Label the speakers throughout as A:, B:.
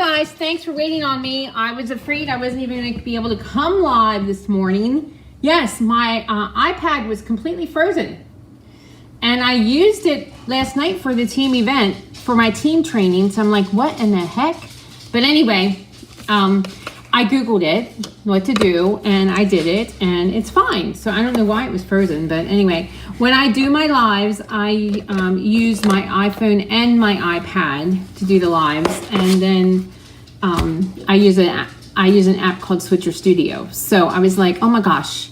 A: guys, thanks for waiting on me. I was afraid I wasn't even going to be able to come live this morning. Yes, my iPad was completely frozen. And I used it last night for the team event, for my team training. So I'm like, what in the heck? But anyway, I Googled it, what to do, and I did it, and it's fine. So I don't know why it was frozen, but anyway, when I do my lives, I use my iPhone and my iPad to do the lives, and then I use an app called Switcher Studio. So I was like, oh my gosh,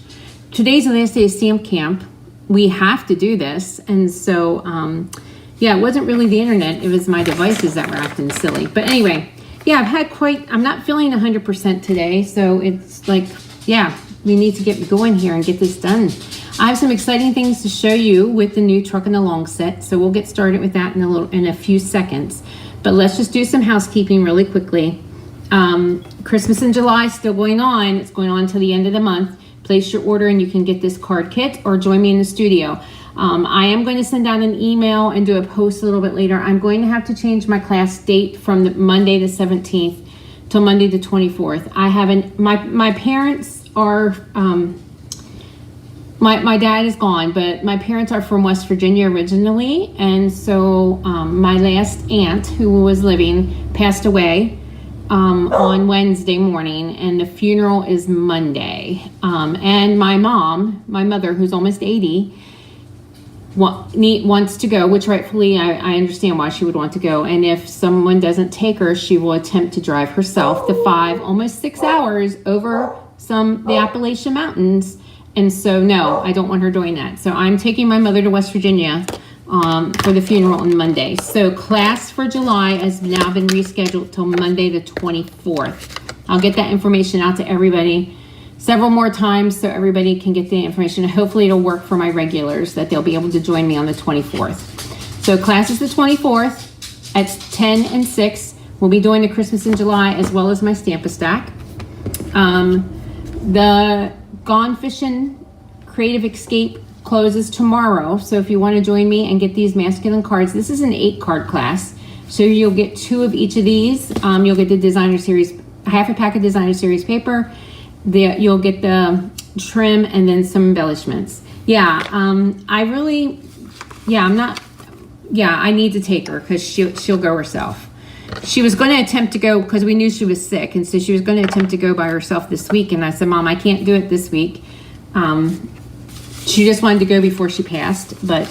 A: today's the last day of stamp camp. We have to do this, and so yeah, it wasn't really the internet; it was my devices that were acting silly. But anyway. Yeah, I'm not feeling 100% today, so it's like, yeah, we need to get going here and get this done. I have some exciting things to show you with the new truck and the long set, so we'll get started with that in a few seconds. But let's just do some housekeeping really quickly. Christmas in July is still going on. It's going on until the end of the month. Place your order and you can get this card kit or join me in the studio. I am going to send out an email and do a post a little bit later. I'm going to have to change my class date from the Monday the 17th till Monday the 24th. I haven't, my parents are, my dad is gone, but my parents are from West Virginia originally. And so my last aunt who was living passed away on Wednesday morning, and the funeral is Monday. And my mother, who's almost 80, wants to go, which rightfully I understand why she would want to go. And if someone doesn't take her, she will attempt to drive herself the almost 6 hours over the Appalachian Mountains. And so no, I don't want her doing that. So I'm taking my mother to West Virginia for the funeral on Monday. So class for July has now been rescheduled till Monday the 24th. I'll get that information out to everybody several more times so everybody can get the information. Hopefully it'll work for my regulars that they'll be able to join me on the 24th. So class is the 24th at 10 and 6. We'll be doing the Christmas in July as well as my Stamp-A-Stack. The Gone Fishing Creative Escape closes tomorrow. So if you want to join me and get these masculine cards, this is an 8-card class. So you'll get 2 of each of these. You'll get the designer series, half a pack of designer series paper. You'll get the trim and then some embellishments. Yeah, I need to take her because she'll go herself. She was going to attempt to go because we knew she was sick, and so she was going to attempt to go by herself this week. And I said, Mom, I can't do it this week. She just wanted to go before she passed, but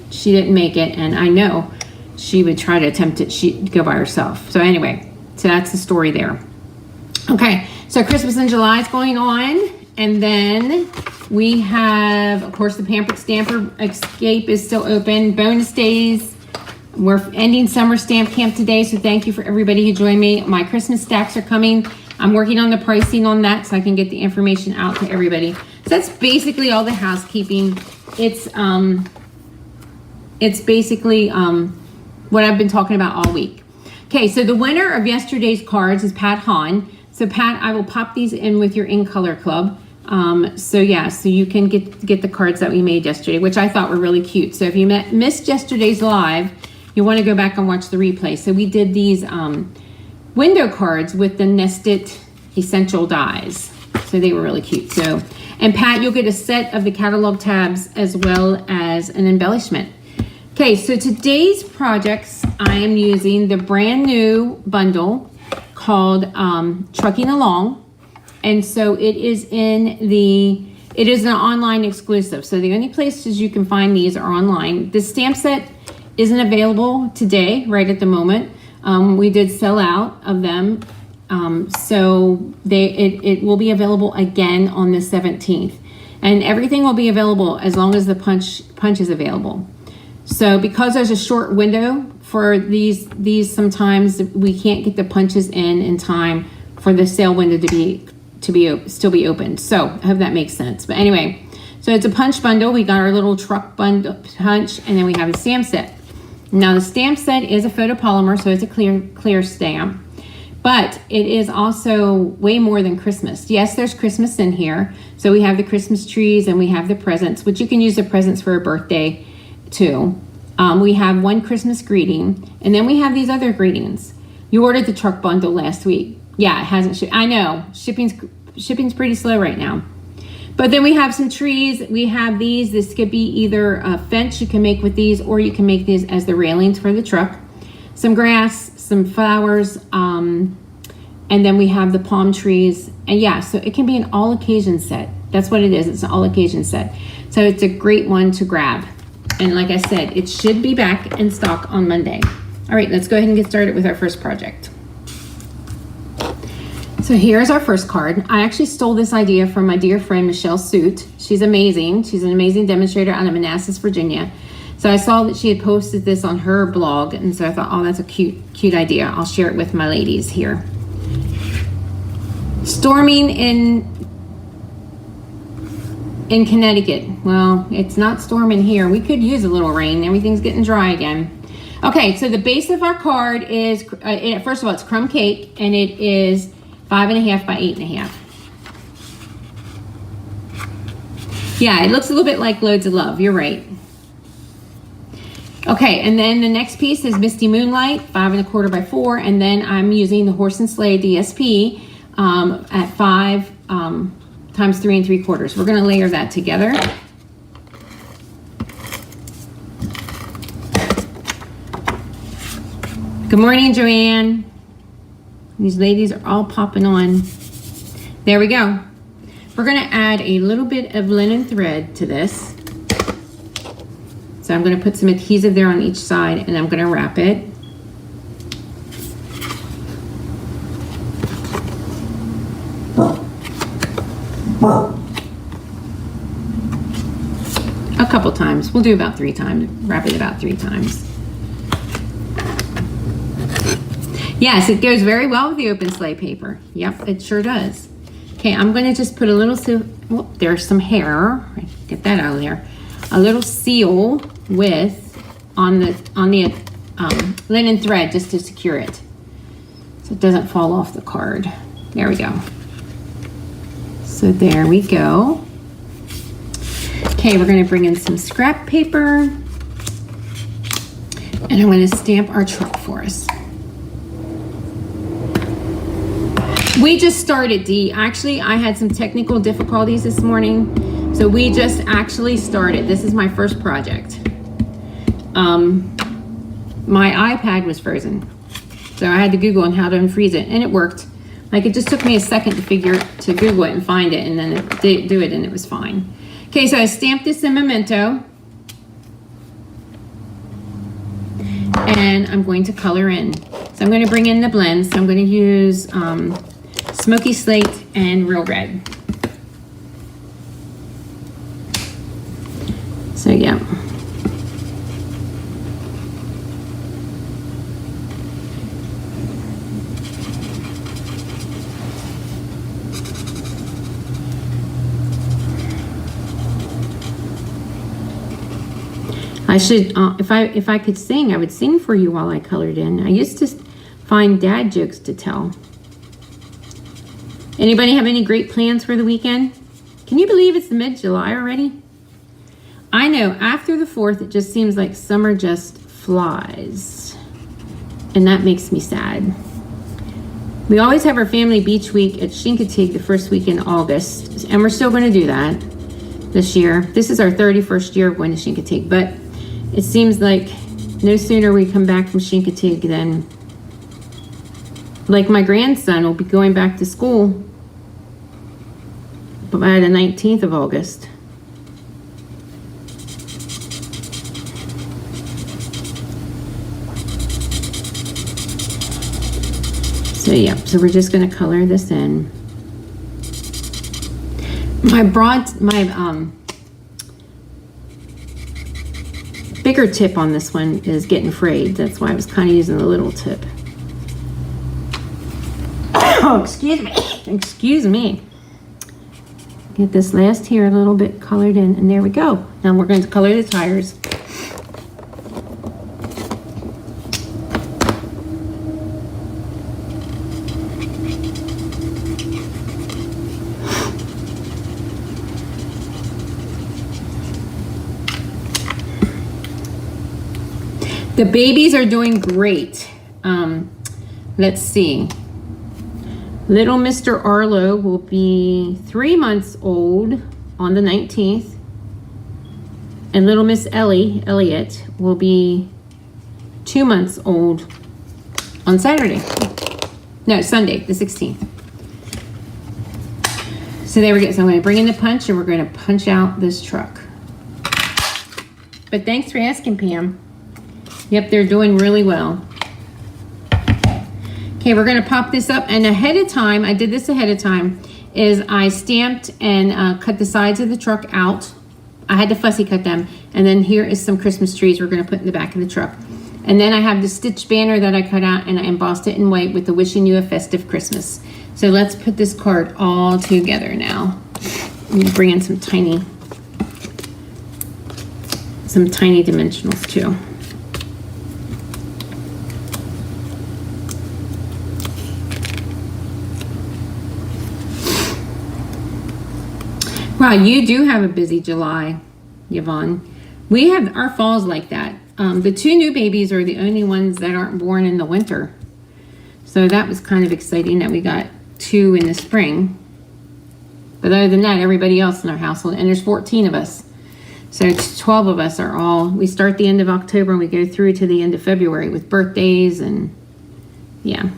A: she didn't make it, and I know she would try to attempt it. She'd go by herself. So anyway, so that's the story there. Okay, so Christmas in July is going on, and then we have, of course, the Pampered Stamper Escape is still open. Bonus days. We're ending summer stamp camp today, so thank you for everybody who joined me. My Christmas stacks are coming. I'm working on the pricing on that so I can get the information out to everybody. So that's basically all the housekeeping. It's basically what I've been talking about all week. Okay, so the winner of yesterday's cards is Pat Hahn. So Pat, I will pop these in with your In Color Club. So yeah, so you can get the cards that we made yesterday, which I thought were really cute. So if you missed yesterday's live, you want to go back and watch the replay. So we did these window cards with the nested essential dies. So they were really cute. So, and Pat, you'll get a set of the catalog tabs as well as an embellishment. Okay, so today's projects, I am using the brand new bundle called Trucking Along. And so it is it is an online exclusive. So the only places you can find these are online. The stamp set isn't available today, right at the moment. We did sell out of them. So it will be available again on the 17th. And everything will be available as long as the punch is available. So because there's a short window for these sometimes we can't get the punches in time for the sale window to still be open. So I hope that makes sense. But anyway, so it's a punch bundle. We got our little truck bundle punch, and then we have the stamp set. Now the stamp set is a photopolymer, so it's a clear stamp. But it is also way more than Christmas. Yes, there's Christmas in here. So we have the Christmas trees and we have the presents, which you can use the presents for a birthday too. We have one Christmas greeting, and then we have these other greetings. You ordered the truck bundle last week. Yeah, it hasn't shipped. I know. Shipping's pretty slow right now. But then we have some trees. We have these. This could be either a fence you can make with these, or you can make these as the railings for the truck. Some grass, some flowers, and then we have the palm trees. And yeah, so it can be an all occasion set. That's what it is. It's an all occasion set. So it's a great one to grab. And like I said, it should be back in stock on Monday. All right, let's go ahead and get started with our first project. So here's our first card. I actually stole this idea from my dear friend, Michelle Soot. She's amazing. She's an amazing demonstrator out of Manassas, Virginia. So I saw that she had posted this on her blog, and so I thought, oh, that's a cute idea. I'll share it with my ladies here. Storming in Connecticut. Well, it's not storming here. We could use a little rain. Everything's getting dry again. Okay, so the base of our card is, first of all, it's crumb cake, and it is 5.5 by 8.5. Yeah, it looks a little bit like Loads of Love. You're right. Okay, and then the next piece is Misty Moonlight, 5.25 by 4, and then I'm using the Horse and Sleigh DSP at 5 times 3 3/4. We're going to layer that together. Good morning, Joanne. These ladies are all popping on. There we go. We're going to add a little bit of linen thread to this. So I'm going to put some adhesive there on each side, and I'm going to wrap it. A couple times. We'll do about 3 times. Wrap it about 3 times. Yes, it goes very well with the open sleigh paper. Yep, it sure does. Okay, I'm going to just put a little, oh, there's some hair. Get that out of there. A little seal with on the linen thread just to secure it, so it doesn't fall off the card. There we go. So there we go. Okay, we're going to bring in some scrap paper, and I'm going to stamp our truck for us. We just started, Dee. Actually, I had some technical difficulties this morning, so we just actually started. This is my first project. My iPad was frozen, so I had to Google on how to unfreeze it, and it worked. Like, it just took me a second to Google it and find it, and then it did do it, and it was fine. Okay, so I stamped this in Memento, and I'm going to color in. So I'm going to bring in the blends. So I'm going to use Smoky Slate and Real Red. So yeah. I should, if I could sing, I would sing for you while I colored in. I used to find dad jokes to tell. Anybody have any great plans for the weekend? Can you believe it's mid-July already? I know, after the 4th, it just seems like summer just flies. And that makes me sad. We always have our family beach week at Chincoteague the first week in August. And we're still going to do that this year. This is our 31st year of going to Chincoteague, but it seems like no sooner we come back from Chincoteague than, like, my grandson will be going back to school by the 19th of August. So yeah, so we're just going to color this in. My bigger tip on this one is getting frayed. That's why I was kind of using the little tip. Oh, excuse me. Excuse me. Get this last here a little bit colored in, and there we go. Now we're going to color the tires. The babies are doing great. let's see. Little Mr. Arlo will be 3 months old on the 19th. And little Miss Elliot, will be 2 months old on Saturday. No, Sunday, the 16th. So there we go. So I'm going to bring in the punch and we're going to punch out this truck. But thanks for asking, Pam. Yep, they're doing really well. Okay, we're going to pop this up. And ahead of time, I did this ahead of time, is I stamped and cut the sides of the truck out. I had to fussy cut them. And then here is some Christmas trees we're going to put in the back of the truck. And then I have the stitch banner that I cut out and I embossed it in white with the wishing you a festive Christmas. So let's put this card all together now. I'm going to bring in some tiny dimensionals too. Wow, you do have a busy July, Yvonne. We have our falls like that. The 2 new babies are the only ones that aren't born in the winter. So that was kind of exciting that we got 2 in the spring. But other than that, everybody else in our household, and there's 14 of us. So 12 of us are all, we start the end of October and we go through to the end of February with birthdays and yeah,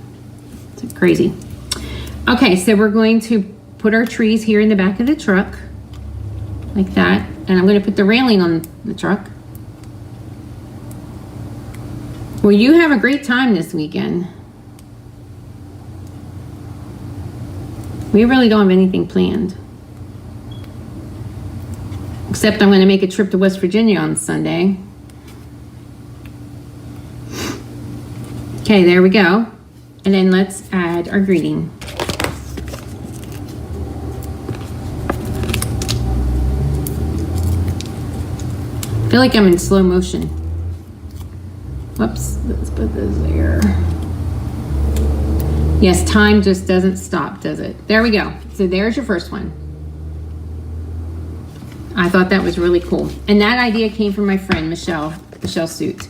A: it's crazy. Okay, so we're going to put our trees here in the back of the truck like that. And I'm going to put the railing on the truck. Well, you have a great time this weekend. We really don't have anything planned. Except I'm going to make a trip to West Virginia on Sunday. Okay, there we go. And then let's add our greeting. I feel like I'm in slow motion. Whoops, let's put this there. Yes, time just doesn't stop, does it? There we go. So there's your first one. I thought that was really cool. And that idea came from my friend, Michelle Suit.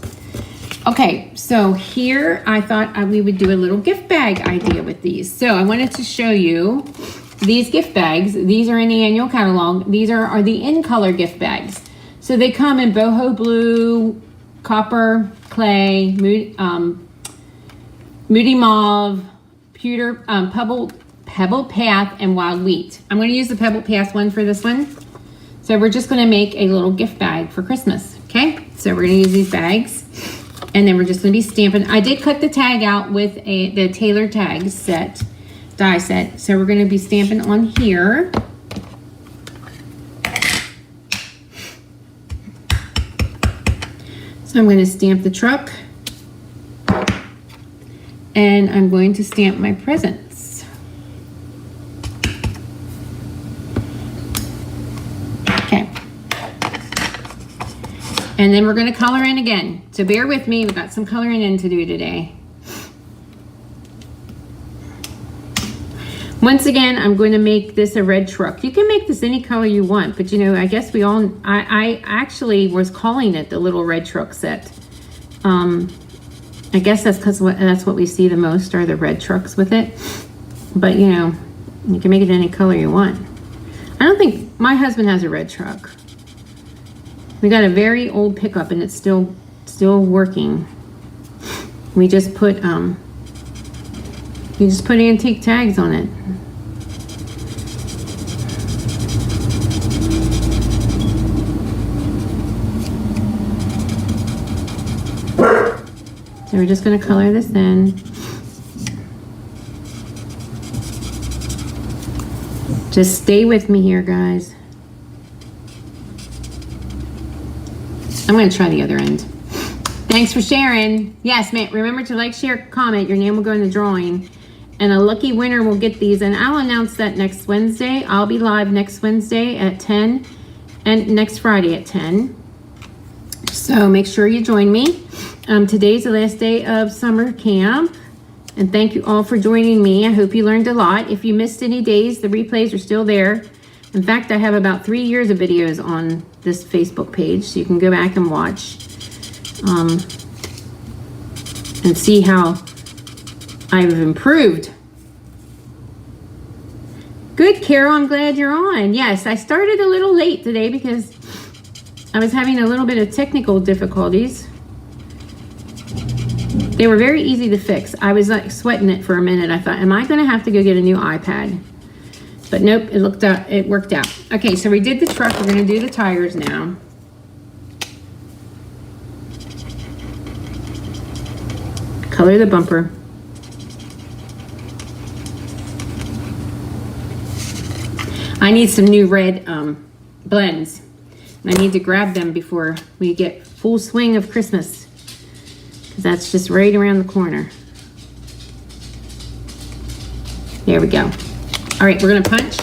A: Okay, so here I thought we would do a little gift bag idea with these. So I wanted to show you these gift bags. These are in the annual catalog. These are the in color gift bags. So they come in boho blue, copper, clay, moody mauve, pewter, pebble path, and wild wheat. I'm going to use the pebble path one for this one. So we're just going to make a little gift bag for Christmas. Okay, so we're going to use these bags, and then we're just going to be stamping. I did cut the tag out with the Taylor tag set, die set. So we're going to be stamping on here. So I'm going to stamp the truck, and I'm going to stamp my presents. Okay. And then we're going to color in again. So bear with me, we've got some coloring in to do today. Once again, I'm going to make this a red truck. You can make this any color you want, but you know, I guess I actually was calling it the little red truck set. I guess that's because that's what we see the most are the red trucks with it. But you know, you can make it any color you want. I don't think my husband has a red truck. We got a very old pickup and it's still working. We just put antique tags on it. So we're just going to color this in. Just stay with me here, guys. I'm going to try the other end. Thanks for sharing. Yes, mate, remember to like, share, comment. Your name will go in the drawing. And a lucky winner will get these. And I'll announce that next Wednesday. I'll be live next Wednesday at 10 and next Friday at 10. So make sure you join me. Today's the last day of summer camp. And thank you all for joining me. I hope you learned a lot. If you missed any days, the replays are still there. In fact, I have about 3 years of videos on this Facebook page. So you can go back and watch and see how I've improved. Good, Carol, I'm glad you're on. Yes, I started a little late today because I was having a little bit of technical difficulties. They were very easy to fix. I was like sweating it for a minute. I thought, am I gonna have to go get a new iPad? But nope, it worked out. Okay, so we did the truck. We're gonna do the tires now. Color the bumper. I need some new red blends. I need to grab them before we get full swing of Christmas, because that's just right around the corner. There we go. All right, we're gonna punch.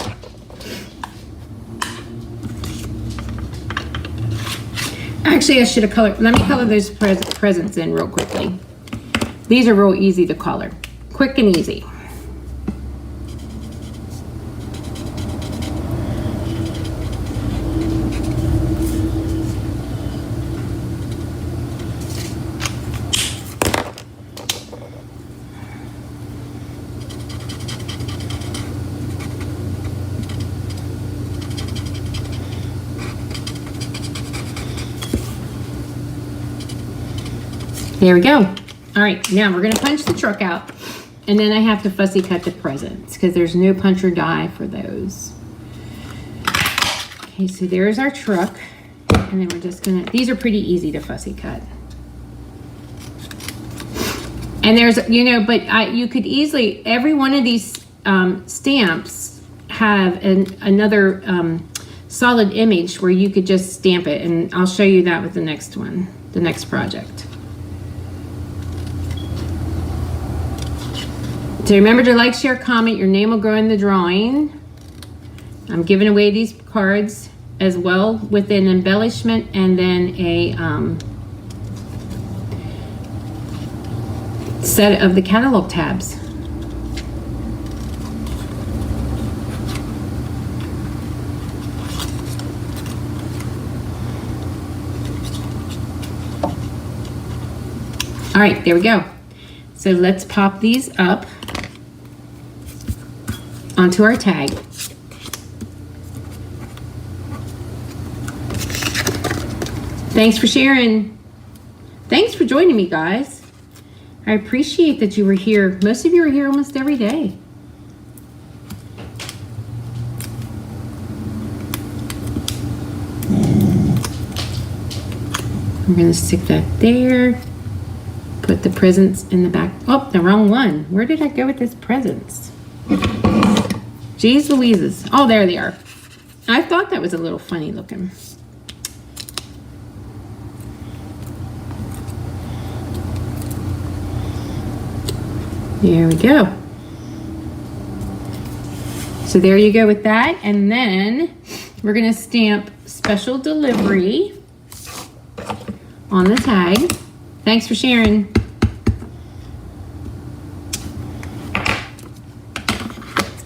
A: Actually, I should have colored. Let me color those presents in real quickly. These are real easy to color. Quick and easy. There we go. All right, now we're gonna punch the truck out, and then I have to fussy cut the presents because there's no punch or die for those. Okay, so there's our truck, and then we're just gonna, these are pretty easy to fussy cut. And there's, you know, but you could easily, every one of these stamps have another solid image where you could just stamp it, and I'll show you that with the next one, the next project. So remember to like, share, comment. Your name will go in the drawing. I'm giving away these cards as well with an embellishment and then a set of the catalog tabs. All right, there we go. So let's pop these up onto our tag. Thanks for sharing. Thanks for joining me, guys. I appreciate that you were here. Most of you are here almost every day. I'm gonna stick that there. Put the presents in the back. Oh, the wrong one. Where did I go with this presents? Jeez Louises. Oh, there they are. I thought that was a little funny looking. There we go. So there you go with that. And then we're gonna stamp special delivery on the tag. Thanks for sharing.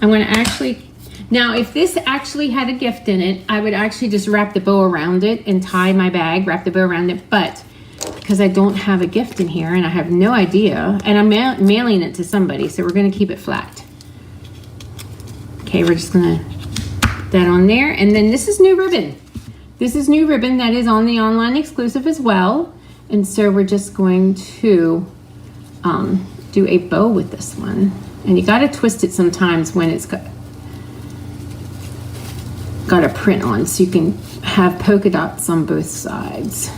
A: I'm going to actually, now if this actually had a gift in it, I would actually just wrap the bow around it and tie my bag, wrap the bow around it. But because I don't have a gift in here and I have no idea, and I'm mailing it to somebody, so we're going to keep it flat. Okay, we're just going to put that on there. And then this is new ribbon. This is new ribbon that is on the online exclusive as well. And so we're just going to do a bow with this one. And you got to twist it sometimes when it's got a print on, so you can have polka dots on both sides.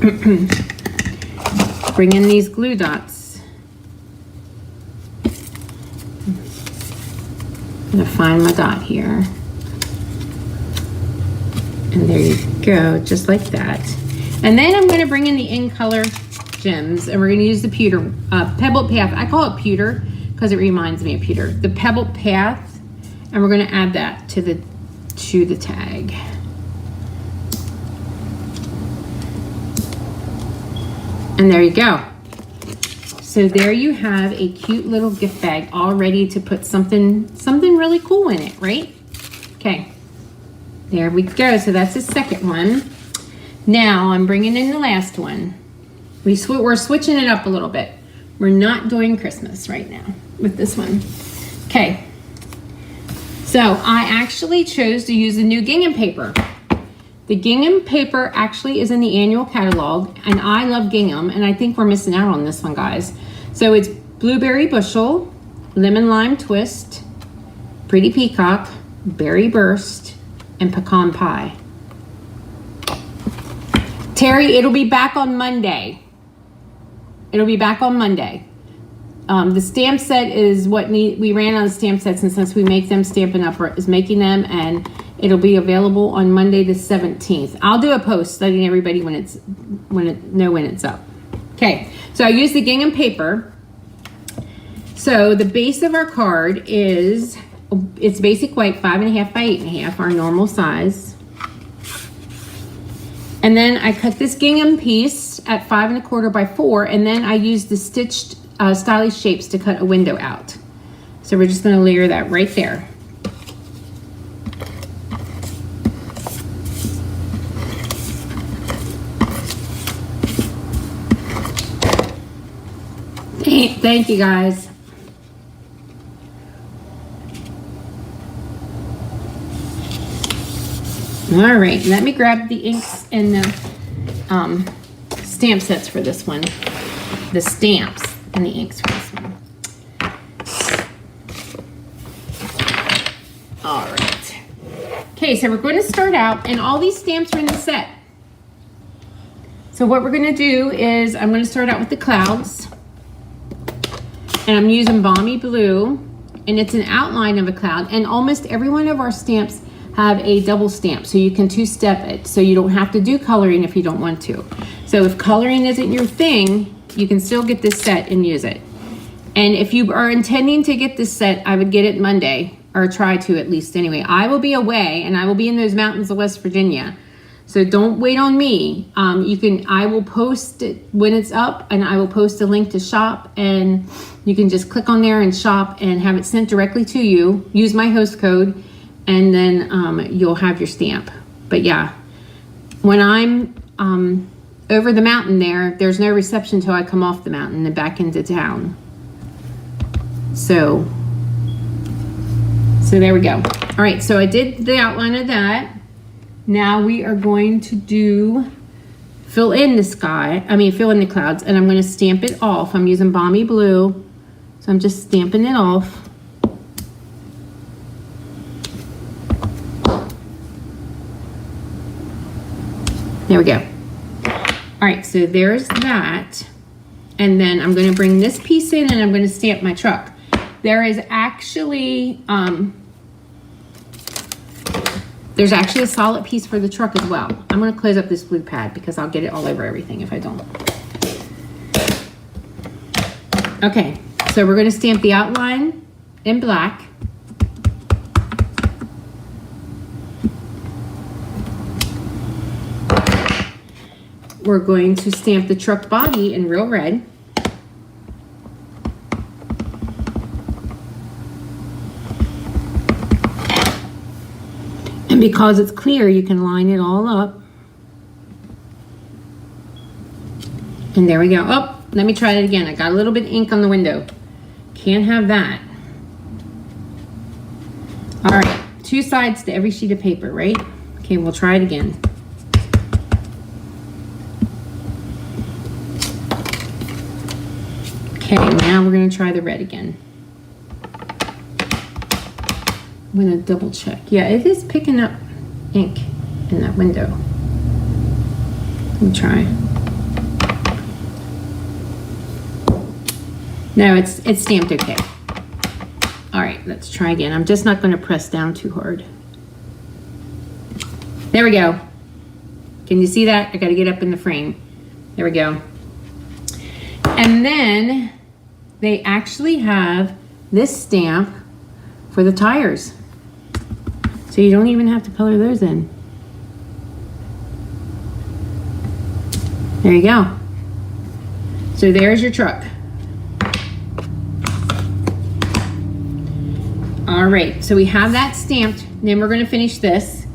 A: Okay. Bring in these glue dots. I'm gonna find my dot here. And there you go, just like that. And then I'm gonna bring in the In Color gems, and we're gonna use the pewter, Pebbled Path. I call it pewter because it reminds me of pewter. The Pebbled Path, and we're gonna add that to the tag. And there you go. So there you have a cute little gift bag all ready to put something really cool in it, right? Okay. There we go. So that's the second one. Now I'm bringing in the last one. We're switching it up a little bit. We're not doing Christmas right now with this one. Okay. So I actually chose to use the new gingham paper. The gingham paper actually is in the annual catalog, and I love gingham, and I think we're missing out on this one, guys. So it's Blueberry Bushel, Lemon Lime Twist, Pretty Peacock, Berry Burst, and Pecan Pie. Terry, it'll be back on Monday. It'll be back on Monday. The stamp set is what we ran out of stamp sets, and since we make them, Stampin' Up! Is making them, and it'll be available on Monday the 17th. I'll do a post letting everybody know when it's up. Okay, so I used the gingham paper. So the base of our card is, it's basic white, 5.5 by 8.5, our normal size. And then I cut this gingham piece at 5 1/4 by 4, and then I used the stitched stylish shapes to cut a window out. So we're just going to layer that right there. Thank you, guys. All right, let me grab the inks and the stamp sets for this one. The stamps and the inks for this one. All right. Okay, so we're going to start out, and all these stamps are in the set. So what we're going to do is I'm going to start out with the clouds. And I'm using Balmy Blue, and it's an outline of a cloud, and almost every one of our stamps have a double stamp, so you can two-step it, so you don't have to do coloring if you don't want to. So if coloring isn't your thing, you can still get this set and use it. And if you are intending to get this set, I would get it Monday, or try to at least anyway. I will be away, and I will be in those mountains of West Virginia, so don't wait on me. I will post it when it's up, and I will post a link to shop, and you can just click on there and shop and have it sent directly to you. Use my host code, and then you'll have your stamp. But yeah, when I'm over the mountain there's no reception until I come off the mountain and back into town. So there we go. All right, so I did the outline of that. Now we are going to fill in the clouds, and I'm going to stamp it off. I'm using Balmy Blue, so I'm just stamping it off. There we go. All right, so there's that. And then I'm going to bring this piece in, and I'm going to stamp my truck. There is actually, there's actually a solid piece for the truck as well. I'm going to close up this blue pad because I'll get it all over everything if I don't. Okay, so we're going to stamp the outline in black. We're going to stamp the truck body in real red. And because it's clear, you can line it all up. And there we go. Oh, let me try it again. I got a little bit of ink on the window. Can't have that. All right, 2 sides to every sheet of paper, right? Okay, we'll try it again. Okay, now we're going to try the red again. I'm going to double check. Yeah, it is picking up ink in that window. Let me try. No, it's stamped okay. All right, let's try again. I'm just not going to press down too hard. There we go. Can you see that? I got to get up in the frame. There we go. And then they actually have this stamp for the tires. So you don't even have to color those in. There you go. So there's your truck. All right, so we have that stamped. Then we're going to finish this.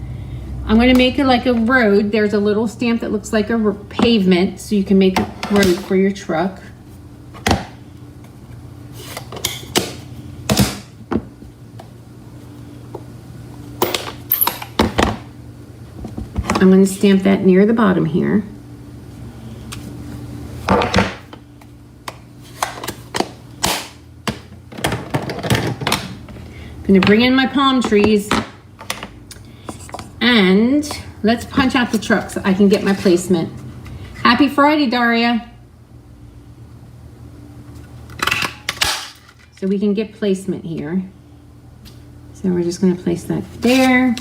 A: I'm going to make it like a road. There's a little stamp that looks like a pavement, so you can make a road for your truck. I'm going to stamp that near the bottom here. I'm going to bring in my palm trees. And let's punch out the truck so I can get my placement. Happy Friday, Daria. So we can get placement here. So we're just going to place that there.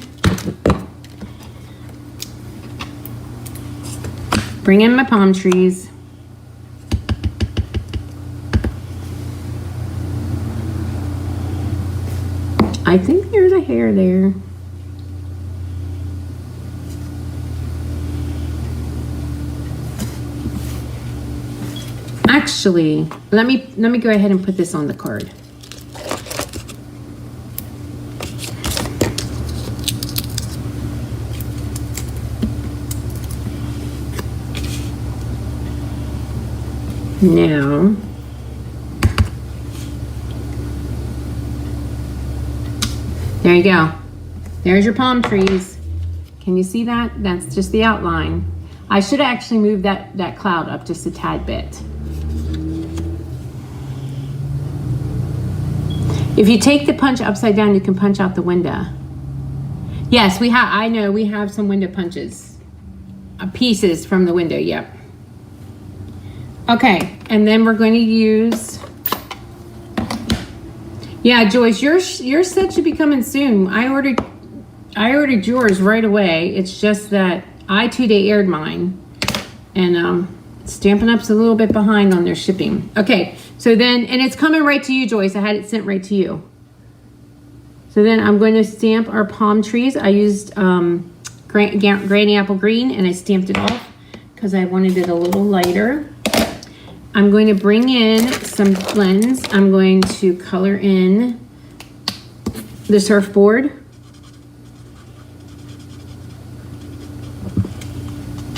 A: Bring in my palm trees. I think there's a hair there. Actually, let me go ahead and put this on the card. Now, there you go. There's your palm trees. Can you see that? That's just the outline. I should actually move that cloud up just a tad bit. If you take the punch upside down, you can punch out the window. Yes, we have. I know we have some window punches, pieces from the window. Yep. Okay, and then we're going to use. Yeah, Joyce, your set should be coming soon. I ordered yours right away. It's just that I 2-day aired mine, and Stampin' Up's a little bit behind on their shipping. Okay, so then, and it's coming right to you, Joyce. I had it sent right to you. So then I'm going to stamp our palm trees. I used Granny Apple Green, and I stamped it off because I wanted it a little lighter. I'm going to bring in some blends. I'm going to color in the surfboard.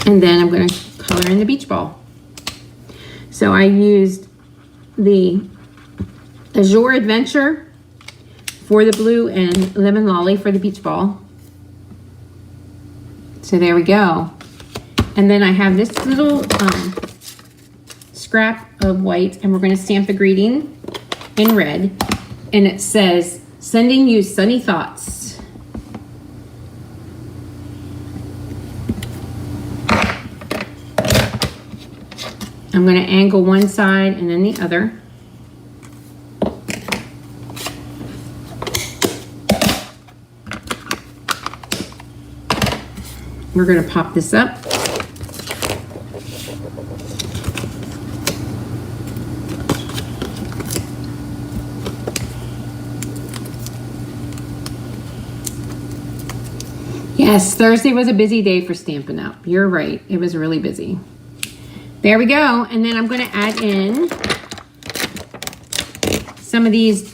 A: And then I'm going to color in the beach ball. So I used the Azure Adventure for the blue and Lemon Lolly for the beach ball. So there we go. And then I have this little scrap of white, and we're going to stamp the greeting in red. And it says, "Sending you sunny thoughts." I'm going to angle one side and then the other. We're going to pop this up. Yes, Thursday was a busy day for Stampin' Up. You're right. It was really busy. There we go. And then I'm going to add in some of these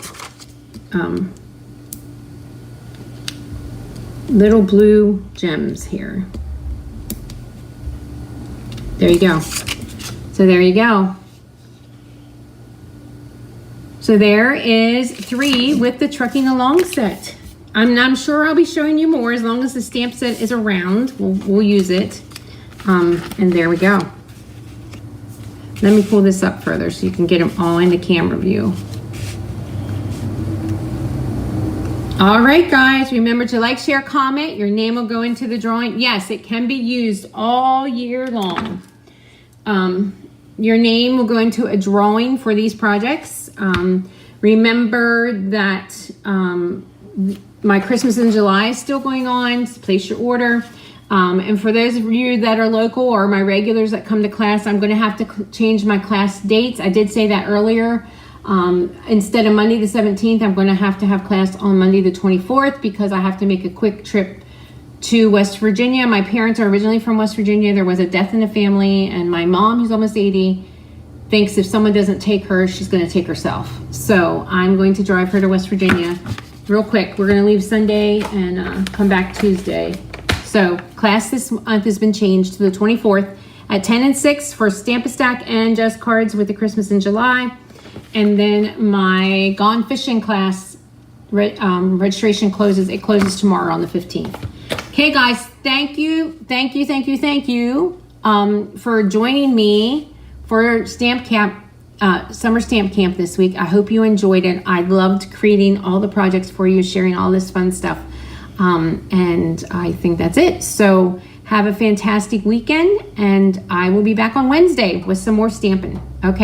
A: little blue gems here. There you go. So there you go. So there is 3 with the Trucking Along set. I'm sure I'll be showing you more as long as the stamp set is around. We'll use it. And there we go. Let me pull this up further so you can get them all in the camera view. All right, guys, remember to like, share, comment. Your name will go into the drawing. Yes, it can be used all year long. Your name will go into a drawing for these projects. Remember that my Christmas in July is still going on. So place your order. And for those of you that are local or my regulars that come to class, I'm going to have to change my class dates. I did say that earlier. Instead of Monday the 17th, I'm going to have class on Monday the 24th because I have to make a quick trip to West Virginia. My parents are originally from West Virginia. There was a death in the family, and my mom, who's almost 80, thinks if someone doesn't take her, she's going to take herself. So I'm going to drive her to West Virginia real quick. We're going to leave Sunday and come back Tuesday. So class this month has been changed to the 24th at 10 and 6 for Stamp-A-Stack and Just Cards with the Christmas in July. And then my Gone Fishing class registration closes. It closes tomorrow on the 15th. Okay, guys, thank you for joining me for Stamp Camp, Summer Stamp Camp this week. I hope you enjoyed it. I loved creating all the projects for you, sharing all this fun stuff. And I think that's it. So have a fantastic weekend, and I will be back on Wednesday with some more stamping. Okay.